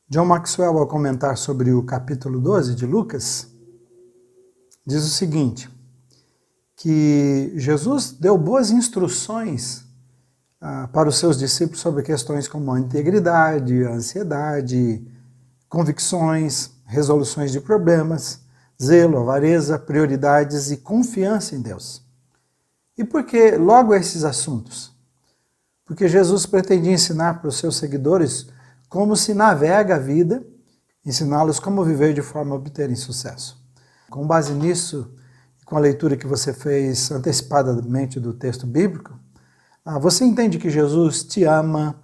John Maxwell, ao comentar sobre o capítulo 12 de Lucas, diz o seguinte, que Jesus deu boas instruções para os seus discípulos sobre questões como a integridade, a ansiedade, convicções, resoluções de problemas, zelo, avareza, prioridades e confiança em Deus. E por que logo esses assuntos? Porque Jesus pretendia ensinar para os seus seguidores como se navega a vida, ensiná-los como viver de forma a obterem sucesso. Com base nisso, com a leitura que você fez antecipadamente do texto bíblico, você entende que Jesus te ama,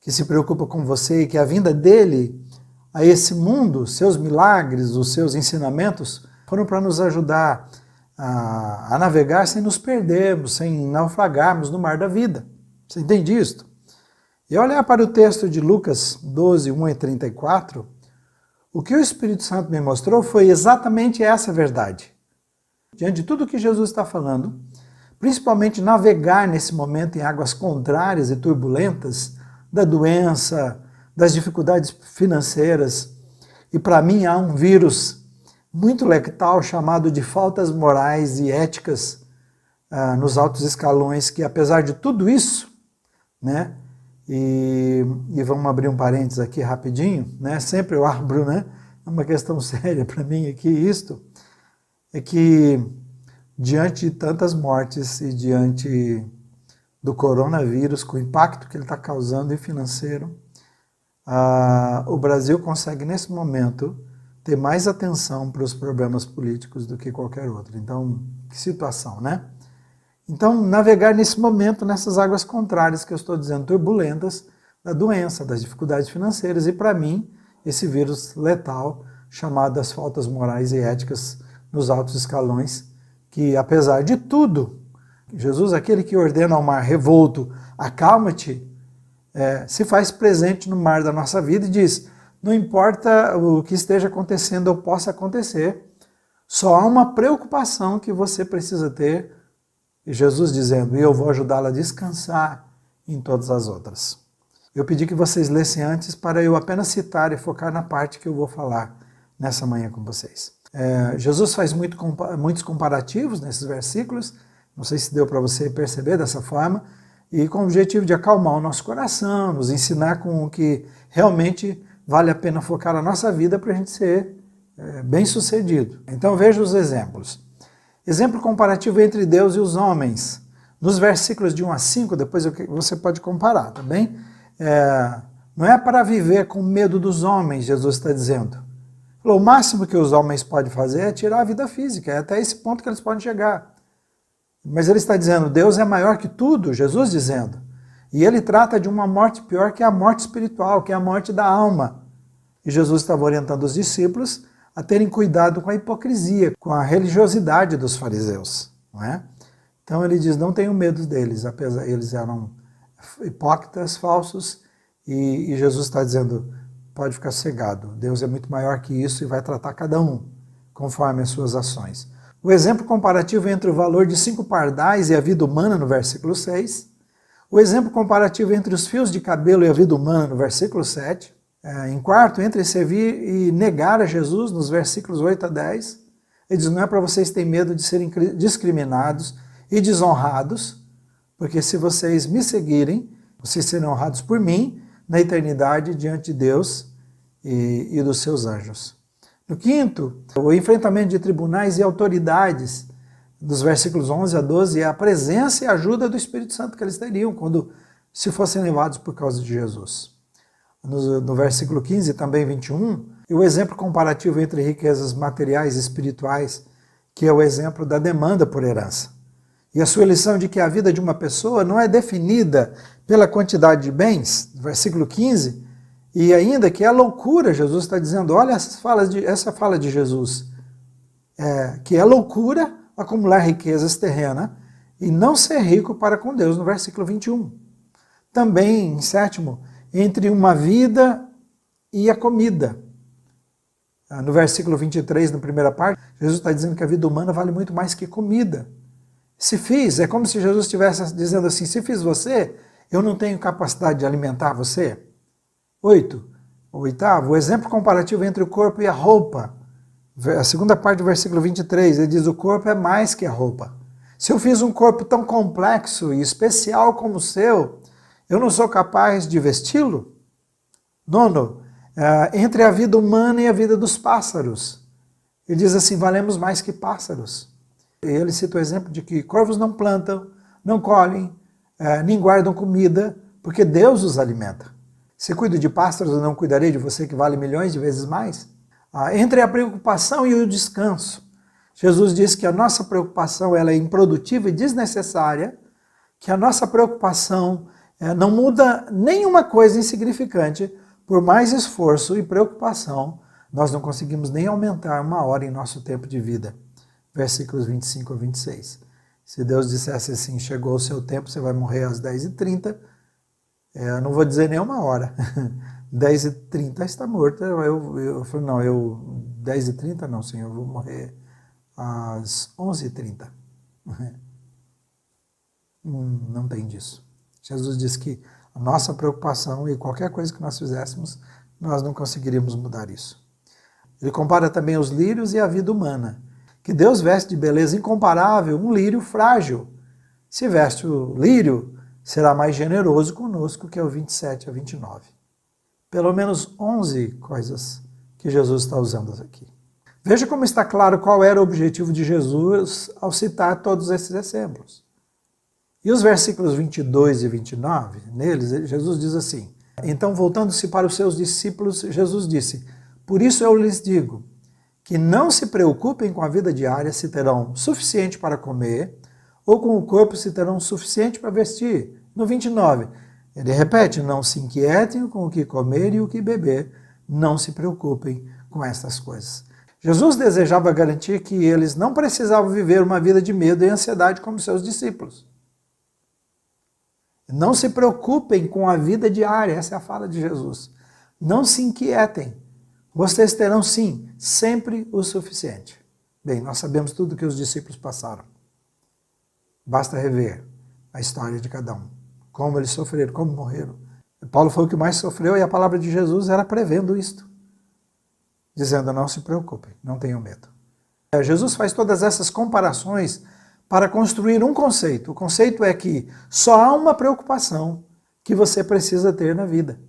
que se preocupa com você e que a vinda dele a esse mundo, seus milagres, os seus ensinamentos, foram para nos ajudar a navegar sem nos perdermos, sem naufragarmos no mar da vida. Você entende isto? E olhar para o texto de Lucas 12, 1 e 34, o que o Espírito Santo me mostrou foi exatamente essa verdade. Diante de tudo que Jesus está falando, principalmente navegar nesse momento em águas contrárias e turbulentas, da doença, das dificuldades financeiras, e para mim há um vírus muito letal chamado de faltas morais e éticas nos altos escalões, que apesar de tudo isso, né, e vamos abrir um parênteses aqui rapidinho, né, sempre eu abro, né, é uma questão séria para mim aqui isto, é que diante de tantas mortes e diante do coronavírus, com o impacto que ele está causando em financeiro, o Brasil consegue nesse momento ter mais atenção para os problemas políticos do que qualquer outro. Então, que situação, né? Então, navegar nesse momento, nessas águas contrárias que eu estou dizendo, turbulentas, da doença, das dificuldades financeiras e, para mim, esse vírus letal chamado as faltas morais e éticas nos altos escalões, que, apesar de tudo, Jesus, aquele que ordena ao mar revolto, acalma-te, se faz presente no mar da nossa vida e diz, não importa o que esteja acontecendo ou possa acontecer, só há uma preocupação que você precisa ter, e Jesus dizendo, e eu vou ajudá-la a descansar em todas as outras. Eu pedi que vocês lessem antes para eu apenas citar e focar na parte que eu vou falar nessa manhã com vocês. Jesus faz muitos comparativos nesses versículos, não sei se deu para você perceber dessa forma, e com o objetivo de acalmar o nosso coração, nos ensinar com o que realmente vale a pena focar a nossa vida para a gente ser bem-sucedido. Então veja os exemplos. Exemplo comparativo entre Deus e os homens. Nos versículos de 1 a 5, depois você pode comparar, tá bem? Não é para viver com medo dos homens, Jesus está dizendo. O máximo que os homens podem fazer é tirar a vida física, é até esse ponto que eles podem chegar. Mas ele está dizendo, Deus é maior que tudo, Jesus dizendo. E ele trata de uma morte pior que a morte espiritual, que é a morte da alma. E Jesus estava orientando os discípulos a terem cuidado com a hipocrisia, com a religiosidade dos fariseus. Não é? Então ele diz, não tenham medo deles, apesar eles eram hipócritas, falsos, e Jesus está dizendo, pode ficar cegado, Deus é muito maior que isso e vai tratar cada um conforme as suas ações. O exemplo comparativo entre o valor de 5 pardais e a vida humana, no versículo 6. O exemplo comparativo entre os fios de cabelo e a vida humana, no versículo 7. Em quarto, entre servir e negar a Jesus, nos versículos 8 a 10. Ele diz, não é para vocês terem medo de serem discriminados e desonrados, porque se vocês me seguirem, vocês serão honrados por mim na eternidade diante de Deus e dos seus anjos. No quinto, o enfrentamento de tribunais e autoridades, dos versículos 11 a 12, é a presença e a ajuda do Espírito Santo que eles teriam quando se fossem levados por causa de Jesus. No versículo 15, também 21, e o exemplo comparativo entre riquezas materiais e espirituais, que é o exemplo da demanda por herança. E a sua lição de que a vida de uma pessoa não é definida pela quantidade de bens, versículo 15, e ainda que é loucura, Jesus está dizendo, olha essa fala de Jesus, que é loucura acumular riquezas terrenas e não ser rico para com Deus, no versículo 21. Também, em sétimo, entre uma vida e a comida. No versículo 23, na primeira parte, Jesus está dizendo que a vida humana vale muito mais que comida. Se fiz, é como se Jesus estivesse dizendo assim, se fiz você, eu não tenho capacidade de alimentar você. 8. oitavo, o exemplo comparativo entre o corpo e a roupa. A segunda parte do versículo 23, ele diz, o corpo é mais que a roupa. Se eu fiz um corpo tão complexo e especial como o seu, eu não sou capaz de vesti-lo? Nono, entre a vida humana e a vida dos pássaros. Ele diz assim, valemos mais que pássaros. E ele cita o exemplo de que corvos não plantam, não colhem, nem guardam comida, porque Deus os alimenta. Se cuido de pássaros, eu não cuidarei de você que vale milhões de vezes mais? Entre a preocupação e o descanso. Jesus diz que a nossa preocupação ela é improdutiva e desnecessária, que a nossa preocupação não muda nenhuma coisa insignificante, por mais esforço e preocupação, nós não conseguimos nem aumentar uma hora em nosso tempo de vida. Versículos 25 a 26. Se Deus dissesse assim, chegou o seu tempo, você vai morrer às 10h30, eu não vou dizer nem uma hora. 10h30 está morto. Eu falei, não, 10h30 não, Senhor, eu vou morrer às 11h30. Não tem disso. Jesus disse que a nossa preocupação e qualquer coisa que nós fizéssemos, nós não conseguiríamos mudar isso. Ele compara também os lírios e a vida humana, que Deus veste de beleza incomparável um lírio frágil. Se veste o lírio, será mais generoso conosco, que é o 27 a 29. Pelo menos 11 coisas que Jesus está usando aqui. Veja como está claro qual era o objetivo de Jesus ao citar todos esses exemplos. E os versículos 22 e 29, neles, Jesus diz assim, então voltando-se para os seus discípulos, Jesus disse, por isso eu lhes digo, que não se preocupem com a vida diária se terão suficiente para comer, ou com o corpo se terão suficiente para vestir. No 29, ele repete, não se inquietem com o que comer e o que beber, não se preocupem com estas coisas. Jesus desejava garantir que eles não precisavam viver uma vida de medo e ansiedade como seus discípulos. Não se preocupem com a vida diária, essa é a fala de Jesus. Não se inquietem. Vocês terão sim, sempre o suficiente. Bem, nós sabemos tudo que os discípulos passaram. Basta rever a história de cada um. Como eles sofreram, como morreram. Paulo foi o que mais sofreu e a palavra de Jesus era prevendo isto. Dizendo, não se preocupem, não tenham medo. Jesus faz todas essas comparações para construir um conceito. O conceito é que só há uma preocupação que você precisa ter na vida.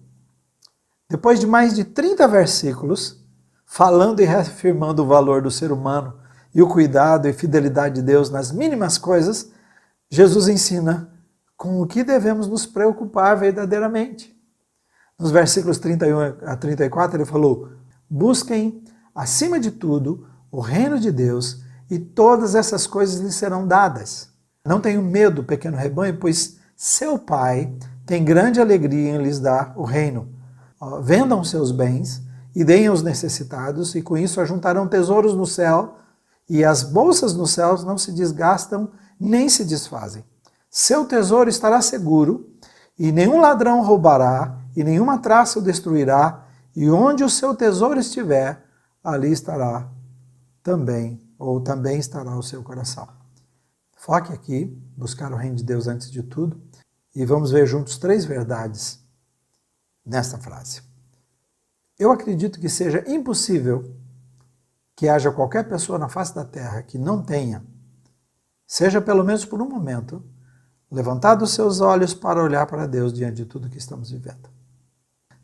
Depois de mais de 30 versículos, falando e reafirmando o valor do ser humano e o cuidado e fidelidade de Deus nas mínimas coisas, Jesus ensina com o que devemos nos preocupar verdadeiramente. Nos versículos 31 a 34 ele falou, busquem acima de tudo o reino de Deus e todas essas coisas lhes serão dadas. Não tenham medo, pequeno rebanho, pois seu Pai tem grande alegria em lhes dar o reino. Vendam seus bens e deem aos necessitados, e com isso ajuntarão tesouros no céu, e as bolsas nos céus não se desgastam nem se desfazem. Seu tesouro estará seguro, e nenhum ladrão roubará, e nenhuma traça o destruirá, e onde o seu tesouro estiver, ali estará também, ou também estará o seu coração. Foque aqui, buscar o reino de Deus antes de tudo, e vamos ver juntos 3 verdades nesta frase. Eu acredito que seja impossível que haja qualquer pessoa na face da terra que não tenha, seja pelo menos por um momento, levantado os seus olhos para olhar para Deus diante de tudo que estamos vivendo.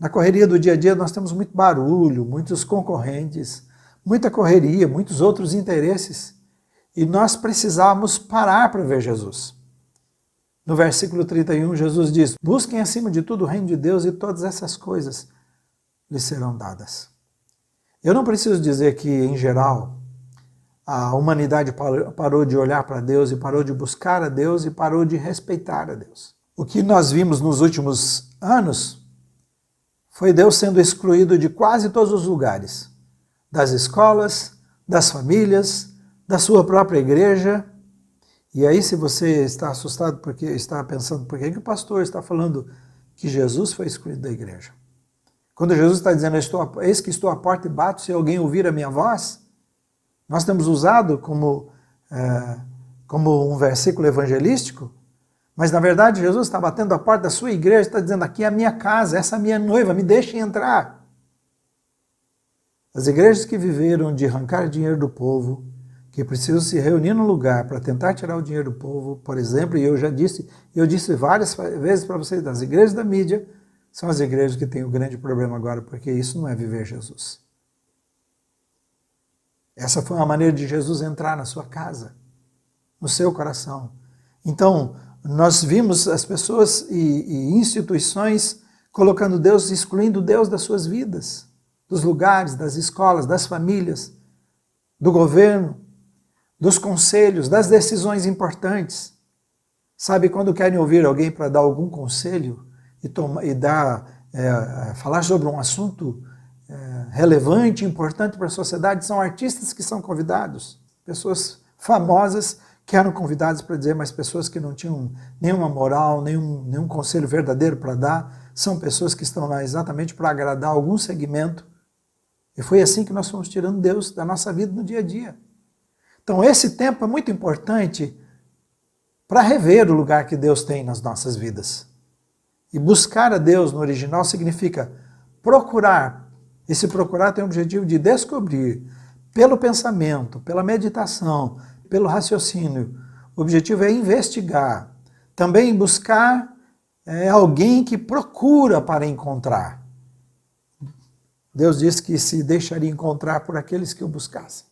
Na correria do dia a dia nós temos muito barulho, muitos concorrentes, muita correria, muitos outros interesses, e nós precisamos parar para ver Jesus. No versículo 31, Jesus diz, busquem acima de tudo o reino de Deus e todas essas coisas lhes serão dadas. Eu não preciso dizer que, em geral, a humanidade parou de olhar para Deus e parou de buscar a Deus e parou de respeitar a Deus. O que nós vimos nos últimos anos foi Deus sendo excluído de quase todos os lugares, das escolas, das famílias, da sua própria igreja. E aí, se você está assustado porque está pensando, por que o pastor está falando que Jesus foi excluído da igreja? Quando Jesus está dizendo, eis que estou à porta e bato, se alguém ouvir a minha voz, nós temos usado como um versículo evangelístico, mas na verdade Jesus está batendo a porta da sua igreja, está dizendo, aqui é a minha casa, essa é a minha noiva, me deixem entrar. As igrejas que viveram de arrancar dinheiro do povo, que precisam se reunir num lugar para tentar tirar o dinheiro do povo, por exemplo, e eu disse várias vezes para vocês, as igrejas da mídia são as igrejas que têm o grande problema agora, porque isso não é viver Jesus. Essa foi uma maneira de Jesus entrar na sua casa, no seu coração. Então, nós vimos as pessoas e instituições colocando Deus, excluindo Deus das suas vidas, dos lugares, das escolas, das famílias, do governo, dos conselhos, das decisões importantes. Sabe, quando querem ouvir alguém para dar algum conselho falar sobre um assunto relevante, importante para a sociedade, são artistas que são convidados, pessoas famosas que eram convidadas para dizer, mas pessoas que não tinham nenhuma moral, nenhum conselho verdadeiro para dar, são pessoas que estão lá exatamente para agradar algum segmento. E foi assim que nós fomos tirando Deus da nossa vida no dia a dia. Então esse tempo é muito importante para rever o lugar que Deus tem nas nossas vidas. E buscar a Deus no original significa procurar. Esse procurar tem o objetivo de descobrir, pelo pensamento, pela meditação, pelo raciocínio. O objetivo é investigar. Também buscar alguém que procura para encontrar. Deus disse que se deixaria encontrar por aqueles que o buscassem.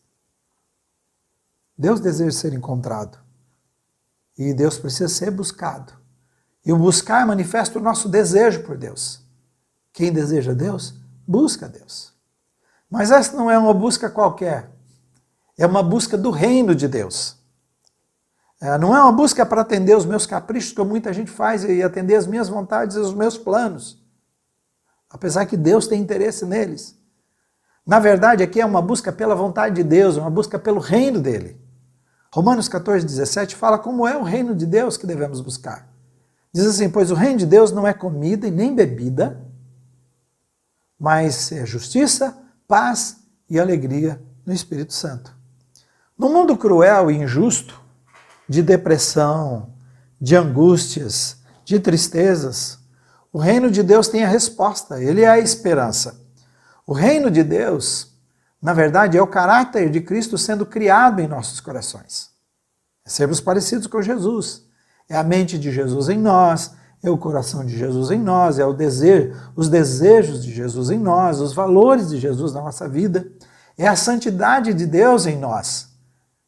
Deus deseja ser encontrado. E Deus precisa ser buscado. E o buscar manifesta o nosso desejo por Deus. Quem deseja Deus, busca Deus. Mas essa não é uma busca qualquer. É uma busca do reino de Deus. Não é uma busca para atender os meus caprichos, como muita gente faz, e atender as minhas vontades e os meus planos. Apesar que Deus tem interesse neles. Na verdade, aqui é uma busca pela vontade de Deus, uma busca pelo reino dele. Romanos 14, 17 fala como é o reino de Deus que devemos buscar. Diz assim, pois o reino de Deus não é comida e nem bebida, mas é justiça, paz e alegria no Espírito Santo. No mundo cruel e injusto, de depressão, de angústias, de tristezas, o reino de Deus tem a resposta, ele é a esperança. O reino de Deus, na verdade, é o caráter de Cristo sendo criado em nossos corações. É sermos parecidos com Jesus. É a mente de Jesus em nós, é o coração de Jesus em nós, é os desejos de Jesus em nós, os valores de Jesus na nossa vida. É a santidade de Deus em nós.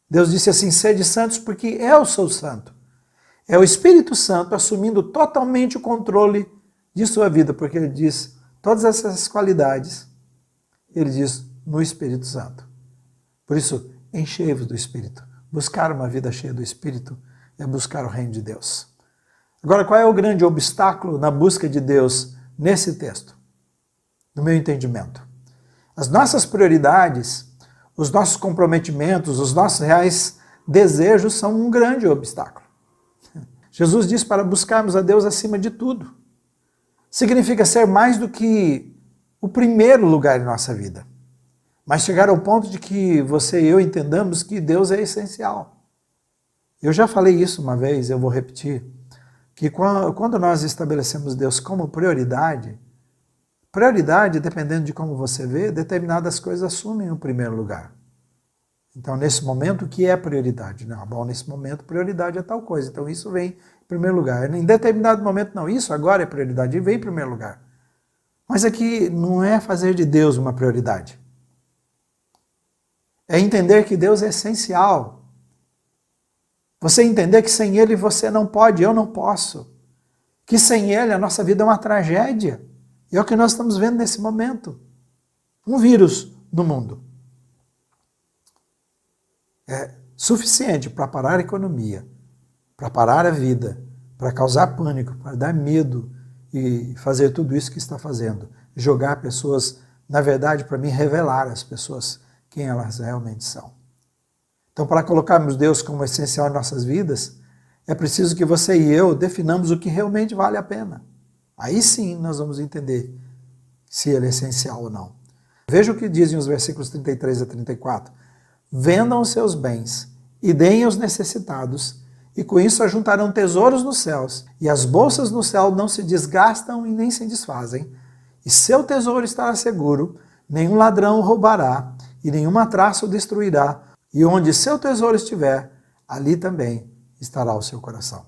Deus disse assim, sede santos porque eu sou santo. É o Espírito Santo assumindo totalmente o controle de sua vida, porque ele diz todas essas qualidades, ele diz no Espírito Santo. Por isso, enchei-vos do Espírito. Buscar uma vida cheia do Espírito é buscar o reino de Deus. Agora, qual é o grande obstáculo na busca de Deus nesse texto? No meu entendimento. As nossas prioridades, os nossos comprometimentos, os nossos reais desejos são um grande obstáculo. Jesus diz para buscarmos a Deus acima de tudo. Significa ser mais do que o primeiro lugar em nossa vida. Mas chegar ao ponto de que você e eu entendamos que Deus é essencial. Eu já falei isso uma vez, eu vou repetir, que quando nós estabelecemos Deus como prioridade, dependendo de como você vê, determinadas coisas assumem o primeiro lugar. Então, nesse momento, o que é prioridade? Não, bom, nesse momento, prioridade é tal coisa, então isso vem em primeiro lugar. Em determinado momento, não, isso agora é prioridade, e vem em primeiro lugar. Mas aqui não é fazer de Deus uma prioridade. É entender que Deus é essencial. Você entender que sem Ele você não pode, eu não posso. Que sem Ele a nossa vida é uma tragédia. E é o que nós estamos vendo nesse momento. Um vírus no mundo. É suficiente para parar a economia, para parar a vida, para causar pânico, para dar medo e fazer tudo isso que está fazendo. Jogar pessoas, na verdade, para mim, revelar às pessoas quem elas realmente são. Então, para colocarmos Deus como essencial em nossas vidas, é preciso que você e eu definamos o que realmente vale a pena. Aí sim nós vamos entender se ele é essencial ou não. Veja o que dizem os versículos 33 a 34. Vendam os seus bens e deem aos necessitados, e com isso ajuntarão tesouros nos céus, e as bolsas no céu não se desgastam e nem se desfazem, e seu tesouro estará seguro, nenhum ladrão o roubará, e nenhuma traça o destruirá, e onde seu tesouro estiver, ali também estará o seu coração.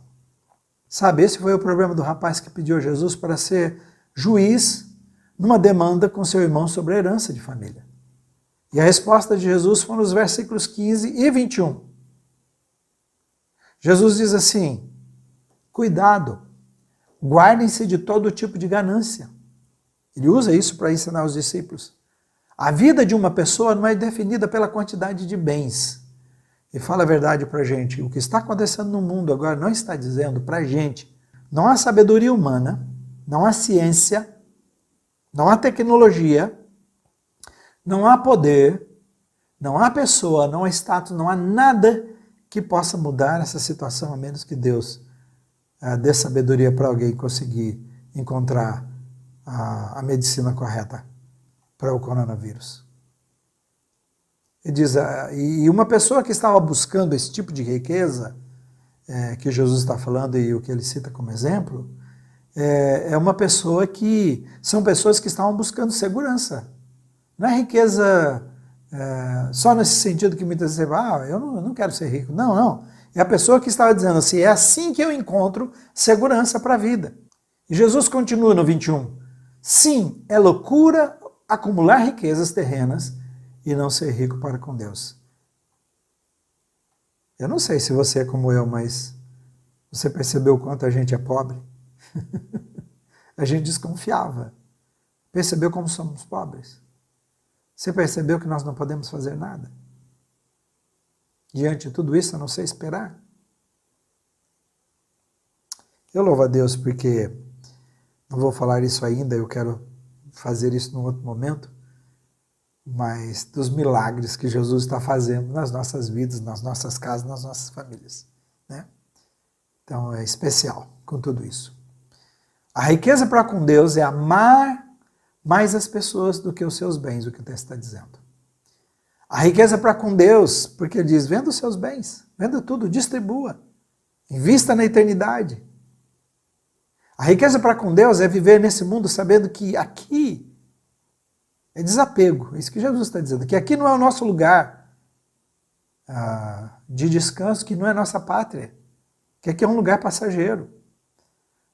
Sabe, esse foi o problema do rapaz que pediu a Jesus para ser juiz numa demanda com seu irmão sobre a herança de família. E a resposta de Jesus foi nos versículos 15 e 21. Jesus diz assim: cuidado, guardem-se de todo tipo de ganância. Ele usa isso para ensinar os discípulos. A vida de uma pessoa não é definida pela quantidade de bens. E fala a verdade para a gente, o que está acontecendo no mundo agora não está dizendo para a gente, não há sabedoria humana, não há ciência, não há tecnologia, não há poder, não há pessoa, não há status, não há nada que possa mudar essa situação, a menos que Deus dê sabedoria para alguém conseguir encontrar a medicina correta para o coronavírus. Ele diz, e uma pessoa que estava buscando esse tipo de riqueza, que Jesus está falando e o que ele cita como exemplo, é uma pessoa que, são pessoas que estavam buscando segurança. Não é riqueza só nesse sentido que muitas vezes você fala, eu não quero ser rico. Não, não. É a pessoa que estava dizendo assim, é assim que eu encontro segurança para a vida. E Jesus continua no 21. Sim, é loucura acumular riquezas terrenas e não ser rico para com Deus. Eu não sei se você é como eu, mas você percebeu o quanto a gente é pobre? A gente desconfiava. Percebeu como somos pobres? Você percebeu que nós não podemos fazer nada? Diante de tudo isso, a não ser esperar? Eu louvo a Deus porque, não vou falar isso ainda, eu quero fazer isso num outro momento, mas dos milagres que Jesus está fazendo nas nossas vidas, nas nossas casas, nas nossas famílias. Né? Então é especial com tudo isso. A riqueza para com Deus é amar mais as pessoas do que os seus bens, o que o texto está dizendo. A riqueza para com Deus, porque ele diz, venda os seus bens, venda tudo, distribua, invista na eternidade. A riqueza para com Deus é viver nesse mundo sabendo que aqui é desapego, é isso que Jesus está dizendo, que aqui não é o nosso lugar de descanso, que não é nossa pátria, que aqui é um lugar passageiro,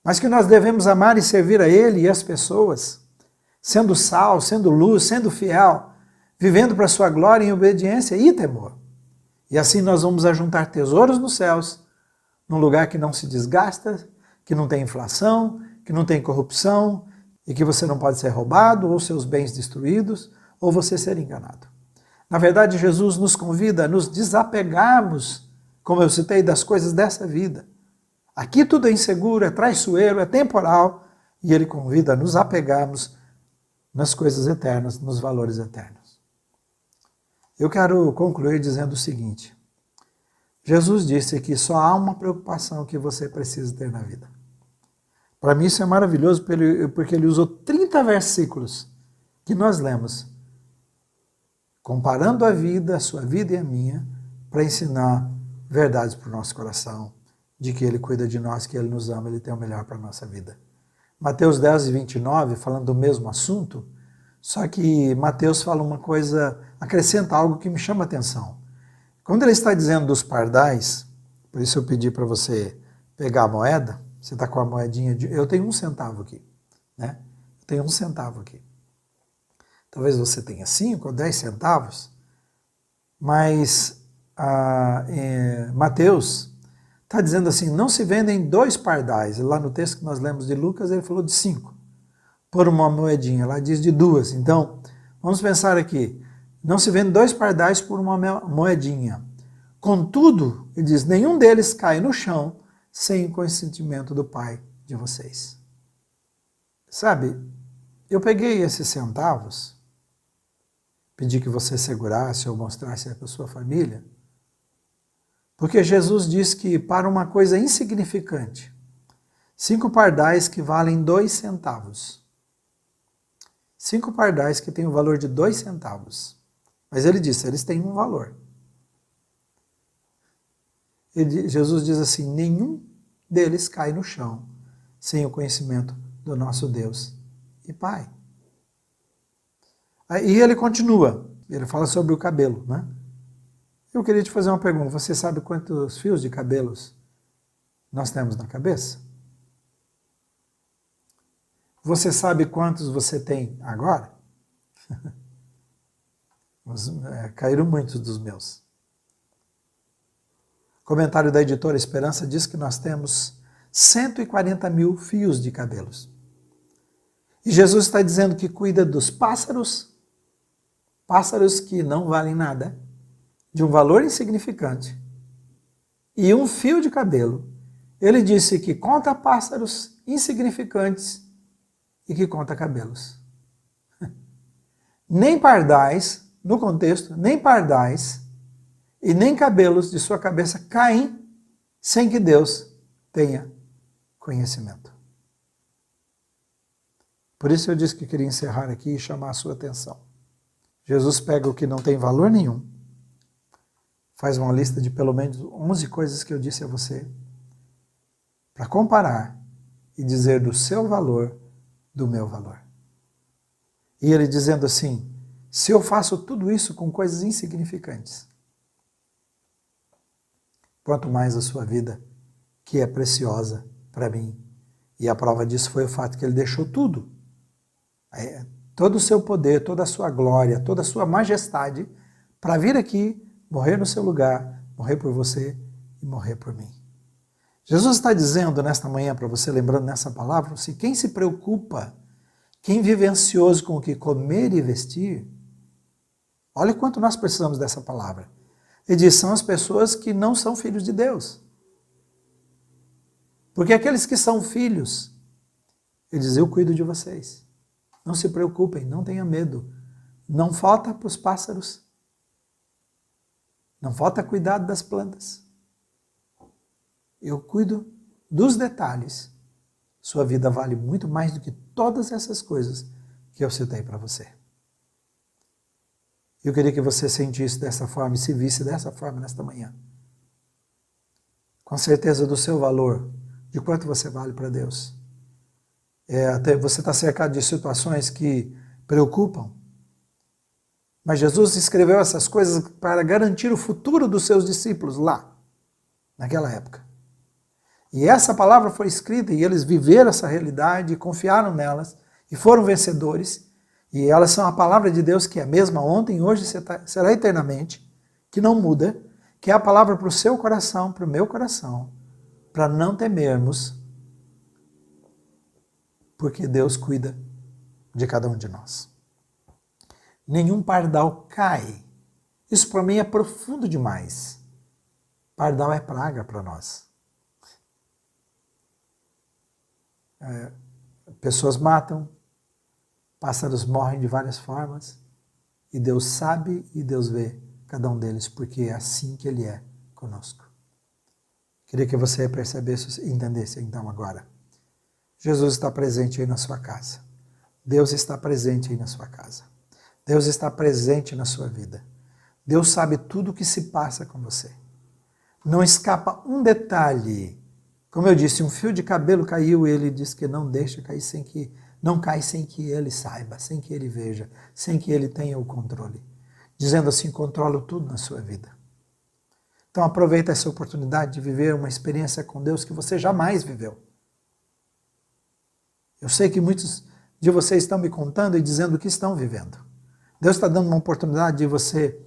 mas que nós devemos amar e servir a Ele e as pessoas, sendo sal, sendo luz, sendo fiel, vivendo para a sua glória em obediência e temor. E assim nós vamos ajuntar tesouros nos céus, num lugar que não se desgasta, que não tem inflação, que não tem corrupção, e que você não pode ser roubado, ou seus bens destruídos, ou você ser enganado. Na verdade, Jesus nos convida a nos desapegarmos, como eu citei, das coisas dessa vida. Aqui tudo é inseguro, é traiçoeiro, é temporal, e Ele convida a nos apegarmos nas coisas eternas, nos valores eternos. Eu quero concluir dizendo o seguinte, Jesus disse que só há uma preocupação que você precisa ter na vida. Para mim isso é maravilhoso porque ele usou 30 versículos que nós lemos, comparando a sua vida e a minha, para ensinar verdades para o nosso coração, de que Ele cuida de nós, que Ele nos ama, Ele tem o melhor para a nossa vida. Mateus 10 e 29, falando do mesmo assunto, só que Mateus fala uma coisa, acrescenta algo que me chama a atenção. Quando ele está dizendo dos pardais, por isso eu pedi para você pegar a moeda, você está com a moedinha, eu tenho 1 centavo aqui, né? Eu tenho 1 centavo aqui. Talvez você tenha 5 ou 10 centavos, mas Mateus está dizendo assim, não se vendem 2 pardais. Lá no texto que nós lemos de Lucas, ele falou de 5, por uma moedinha, lá diz de 2. Então, vamos pensar aqui, não se vende 2 pardais por uma moedinha. Contudo, ele diz, nenhum deles cai no chão sem o consentimento do Pai de vocês. Sabe, eu peguei esses centavos, pedi que você segurasse ou mostrasse para a sua família, porque Jesus diz que para uma coisa insignificante, 5 pardais que valem 2 centavos. 5 pardais que têm o valor de 2 centavos. Mas ele disse, eles têm um valor. Jesus diz assim, nenhum deles cai no chão sem o conhecimento do nosso Deus e Pai. Aí ele continua, ele fala sobre o cabelo, né? Eu queria te fazer uma pergunta, você sabe quantos fios de cabelos nós temos na cabeça? Você sabe quantos você tem agora? Caíram muitos dos meus. O comentário da editora Esperança diz que nós temos 140 mil fios de cabelos. E Jesus está dizendo que cuida dos pássaros, pássaros que não valem nada, de um valor insignificante, e um fio de cabelo. Ele disse que conta pássaros insignificantes e que conta cabelos. Nem pardais, no contexto, nem pardais e nem cabelos de sua cabeça caem sem que Deus tenha conhecimento. Por isso eu disse que queria encerrar aqui e chamar a sua atenção. Jesus pega o que não tem valor nenhum, faz uma lista de pelo menos 11 coisas que eu disse a você, para comparar e dizer do seu valor, do meu valor. E ele dizendo assim, se eu faço tudo isso com coisas insignificantes, quanto mais a sua vida, que é preciosa para mim. E a prova disso foi o fato que ele deixou tudo. Todo o seu poder, toda a sua glória, toda a sua majestade, para vir aqui, morrer no seu lugar, morrer por você e morrer por mim. Jesus está dizendo nesta manhã para você, lembrando nessa palavra, se quem se preocupa, quem vive ansioso com o que comer e vestir, olha quanto nós precisamos dessa palavra. Ele diz, são as pessoas que não são filhos de Deus. Porque aqueles que são filhos, ele diz, eu cuido de vocês. Não se preocupem, não tenham medo. Não falta para os pássaros. Não falta cuidado das plantas. Eu cuido dos detalhes. Sua vida vale muito mais do que todas essas coisas que eu citei para você. Eu queria que você sentisse dessa forma e se visse dessa forma nesta manhã. Com certeza do seu valor, de quanto você vale para Deus. Até você está cercado de situações que preocupam. Mas Jesus escreveu essas coisas para garantir o futuro dos seus discípulos lá, naquela época. E essa palavra foi escrita e eles viveram essa realidade, confiaram nelas e foram vencedores. E elas são a palavra de Deus que é a mesma ontem, hoje será eternamente, que não muda, que é a palavra para o seu coração, para o meu coração, para não temermos, porque Deus cuida de cada um de nós. Nenhum pardal cai. Isso para mim é profundo demais. Pardal é praga para nós. Pessoas matam, pássaros morrem de várias formas, e Deus sabe e Deus vê cada um deles, porque é assim que Ele é conosco. Queria que você percebesse e entendesse então agora. Jesus está presente aí na sua casa. Deus está presente aí na sua casa. Deus está presente na sua vida. Deus sabe tudo o que se passa com você. Não escapa um detalhe. Como eu disse, um fio de cabelo caiu e ele disse que não deixa cair não cai sem que ele saiba, sem que ele veja, sem que ele tenha o controle. Dizendo assim, controlo tudo na sua vida. Então aproveita essa oportunidade de viver uma experiência com Deus que você jamais viveu. Eu sei que muitos de vocês estão me contando e dizendo o que estão vivendo. Deus está dando uma oportunidade de você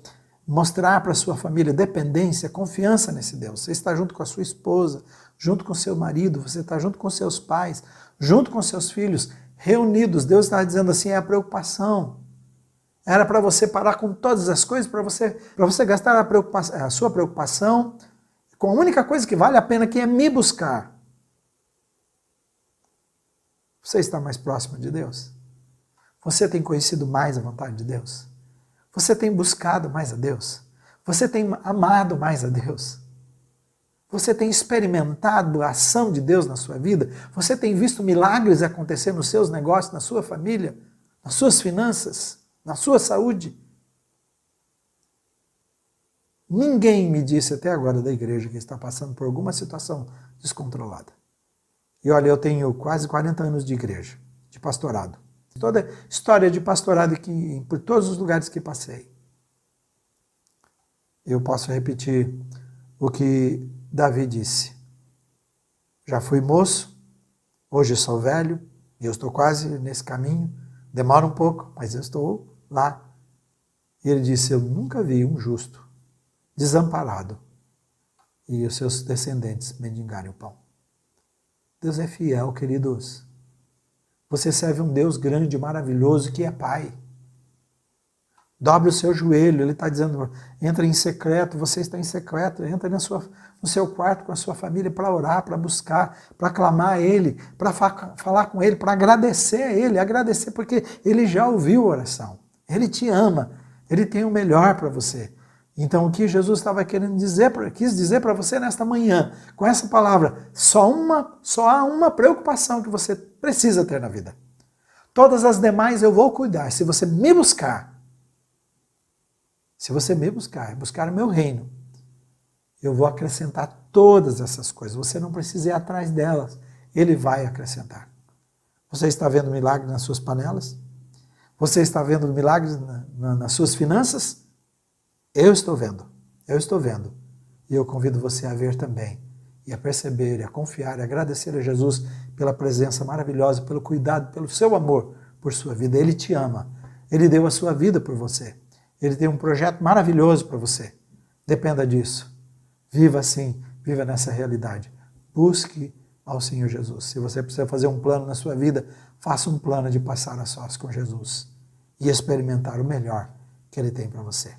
mostrar para a sua família dependência, confiança nesse Deus. Você está junto com a sua esposa, junto com seu marido, você está junto com seus pais, junto com seus filhos, reunidos. Deus está dizendo assim, é a preocupação. Era para você parar com todas as coisas, para você gastar a sua preocupação com a única coisa que vale a pena, que é me buscar. Você está mais próximo de Deus? Você tem conhecido mais a vontade de Deus? Você tem buscado mais a Deus? Você tem amado mais a Deus? Você tem experimentado a ação de Deus na sua vida? Você tem visto milagres acontecer nos seus negócios, na sua família, nas suas finanças, na sua saúde? Ninguém me disse até agora da igreja que está passando por alguma situação descontrolada. E olha, eu tenho quase 40 anos de igreja, de pastorado. toda história de pastorado por todos os lugares que passei. Eu posso repetir o que Davi disse. Já fui moço, hoje sou velho, e eu estou quase nesse caminho. Demora um pouco, mas eu estou lá. E ele disse, eu nunca vi um justo desamparado e os seus descendentes mendigarem o pão. Deus é fiel, queridos. Você serve um Deus grande, maravilhoso, que é Pai. Dobre o seu joelho, Ele está dizendo, entra em secreto, você está em secreto, entra no seu quarto com a sua família para orar, para buscar, para clamar a Ele, para falar com Ele, para agradecer a Ele, agradecer porque Ele já ouviu a oração. Ele te ama, Ele tem o melhor para você. Então o que Jesus estava querendo dizer, quis dizer para você nesta manhã, com essa palavra, só há uma preocupação que você precisa ter na vida. Todas as demais eu vou cuidar, se você me buscar. Se você me buscar o meu reino, eu vou acrescentar todas essas coisas. Você não precisa ir atrás delas, Ele vai acrescentar. Você está vendo milagre nas suas panelas? Você está vendo milagres nas suas finanças? Eu estou vendo. E eu convido você a ver também, e a perceber, e a confiar, e a agradecer a Jesus pela presença maravilhosa, pelo cuidado, pelo seu amor por sua vida. Ele te ama. Ele deu a sua vida por você. Ele tem um projeto maravilhoso para você. Dependa disso. Viva assim, viva nessa realidade. Busque ao Senhor Jesus. Se você precisa fazer um plano na sua vida, faça um plano de passar a sós com Jesus e experimentar o melhor que Ele tem para você.